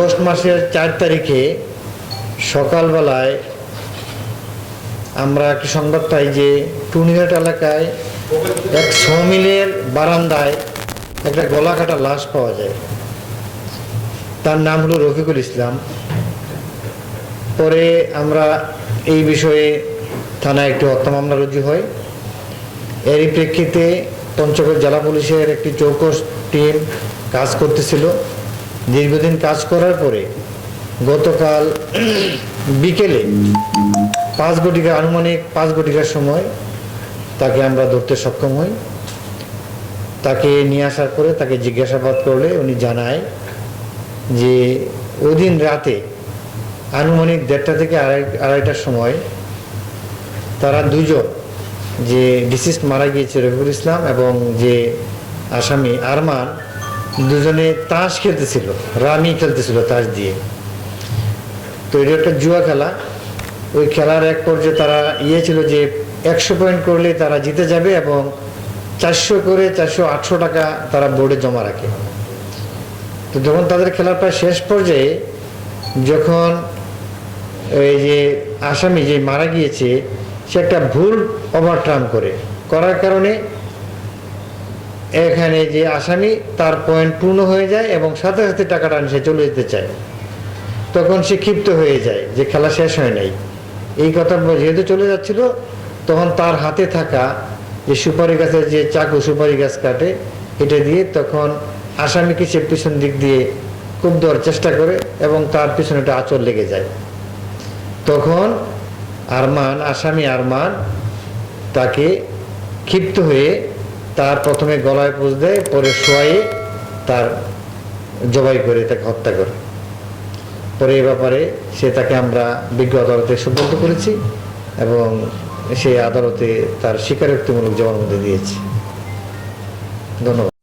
August মাসের 4 তারিখে সকালবেলায় আমরা একটি সংবাদ পাই যে টুনিঘাট এলাকায় এক সমিলের বারান্দায় একটা গলাকাটা লাশ পাওয়া যায়। তার নাম হলো রফিকুল ইসলাম। পরে আমরা এই বিষয়ে থানায় একটি হত্যা মামলা রুজু হয়। এরই প্রেক্ষিতে পঞ্চগড় জেলা পুলিশের একটি চৌকস টিম কাজ করতেছিল। দীর্ঘদিন কাজ করার পরে গতকাল বিকেলে 5 ঘটিকা আনুমানিক 5 ঘটিকার সময় তাকে আমরা ধরতে সক্ষম হই। তাকে নিয়ে আসার পরে তাকে জিজ্ঞাসাবাদ করলে উনি জানায় যে ওই দিন রাতে আনুমানিক 1:30 থেকে 2:30টার সময় তারা দুজন, যে ডিসিস্ট মারা গিয়েছে রফিকুল ইসলাম এবং যে আসামি আরমান, দুজনে তাস খেলতেছিল, রামি খেলতেছিল তাস দিয়ে। তো এটা একটা জুয়া খেলা। ওই খেলার এক পর্যায়ে তারা ছিল যে 100 পয়েন্ট করলে তারা জিতে যাবে এবং 400 করে 400-800 টাকা তারা বোর্ডে জমা রাখে। তো যখন তাদের খেলার প্রায় শেষ পর্যায়ে যখন এই যে আসামি যে মারা গিয়েছে সে একটা ভুল ওভারটার্ন করার কারণে এখানে যে আসামি তার পয়েন্ট পূর্ণ হয়ে যায় এবং সাথে সাথে টাকাটা সে চলে যেতে চায়। তখন সে ক্ষিপ্ত হয়ে যায় যে খেলা শেষ হয় নাই। এই কথা যেহেতু চলে যাচ্ছিল, তখন তার হাতে থাকা যে সুপারি গাছের যে চাকু সুপারি গাছ কাটে, এটা দিয়ে তখন আসামিকে সে পিছন দিক দিয়ে খুব দেওয়ার চেষ্টা করে এবং তার পিছনে একটা আঁচড় লেগে যায়। তখন আসামি আরমান তাকে ক্ষিপ্ত হয়ে তার প্রথমে গলায় পোঁছ দেয়, পরে শোয়াইয়ে তার জবাই করে তাকে হত্যা করে। পরে এ ব্যাপারে তাকে আমরা বিজ্ঞ আদালতে সুপর্দ করেছি এবং সেই আদালতে তার স্বীকারোক্তিমূলক জবানবন্দি দিয়েছি। ধন্যবাদ।